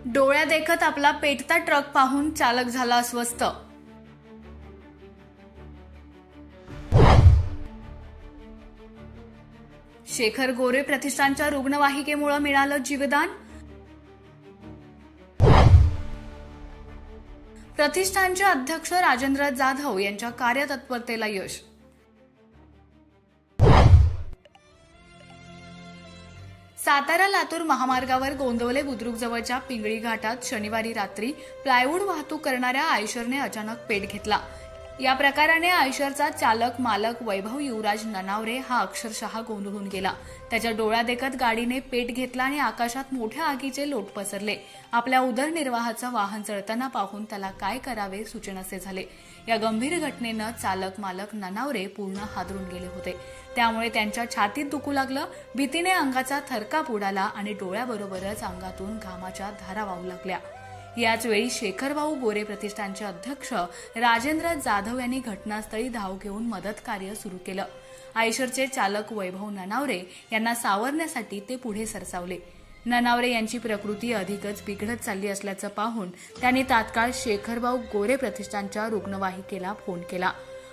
डोळ्यादेखत आपला पेटता ट्रक पाहून चालक झाला अस्वस्थ। शेखर गोरे प्रतिष्ठानच्या रुग्णवाहिकेमुळे मिळालं जीवदान। प्रतिष्ठानचे अध्यक्ष राजेंद्र जाधव यांच्या कार्यतत्परतेला यश। सातारा लातूर महामार्गावर गोंदवले बुद्रुक जवळच्या पिंगळी घाटात शनिवारी रात्री प्लायवूड वाहतूक करणाऱ्या आयशरने अचानक पेट घेतला। या प्रकाराने आयशरचा चालक मालक वैभव युवराज ननावरे हा अक्षरशः गोंधळून गेला। त्याच्या डोळ्यादेखत गाडीने पेट घेतला आणि आकाशात मोठ्या आगीचे लोट पसरले। आपल्या उदरनिर्वाहाचं वाहन जळताना पाहून त्याला काय करावे सुचेनासे झाले। या गंभीर घटनेनं चालक मालक ननावरे पूर्ण हादरून गेले होते। त्यामुळे त्यांच्या छातीत दुखू लागलं। भीतीने अंगाचा थरकाप उडाला आणि डोळ्याबरोबरच अंगातून घामाच्या धारा वाहू लागल्या। याच वेळी शेखरभाऊ गोरे प्रतिष्ठानचे अध्यक्ष राजेंद्र जाधव यांनी घटनास्थळी धाव घेऊन मदत कार्य सुरू केलं। आयशरचे चालक वैभव ननावरे यांना सावरण्यासाठी ते पुढे सरसावले। ननावरे यांची प्रकृती अधिकच बिघडत चालली असल्याचं पाहून त्यांनी तात्काळ शेखरभाऊ गोरे प्रतिष्ठानच्या रुग्णवाहिकेला फोन केला।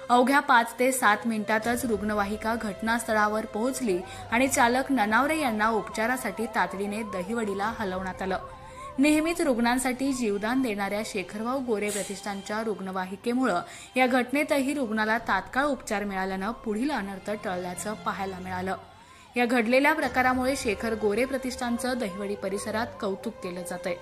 अवघ्या 5 ते 7 मिनिटातच रुग्णवाहिका घटनास्थळावर पोहोचली आणि चालक ननावरे यांना उपचारासाठी तातडीने दहिवडीला हलवण्यात आलं। नेहमीच रुग्णांसाठी जीवदान देणाऱ्या शेखरभाऊ गोरे प्रतिष्ठानच्या रुग्णवाहिकेमुळे या घटनेतही रुग्णाला तात्काळ उपचार मिळाल्यानं पुढील अनर्थ टळल्याचं पाहायला मिळालं। या घडलेल्या प्रकारामुळे शेखर गोरे प्रतिष्ठानचं दहिवडी परिसरात कौतुक केलं जातंय।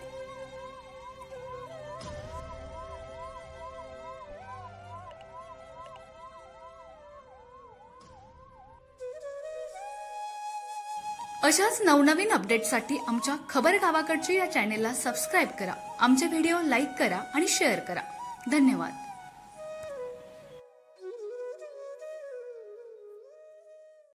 अशाच नवनवीन अपडेट्ससाठी आमच्या खबर गावाकडची या चॅनेलला सबस्क्राईब करा। आमचे व्हिडिओ लाईक करा आणि शेअर करा। धन्यवाद।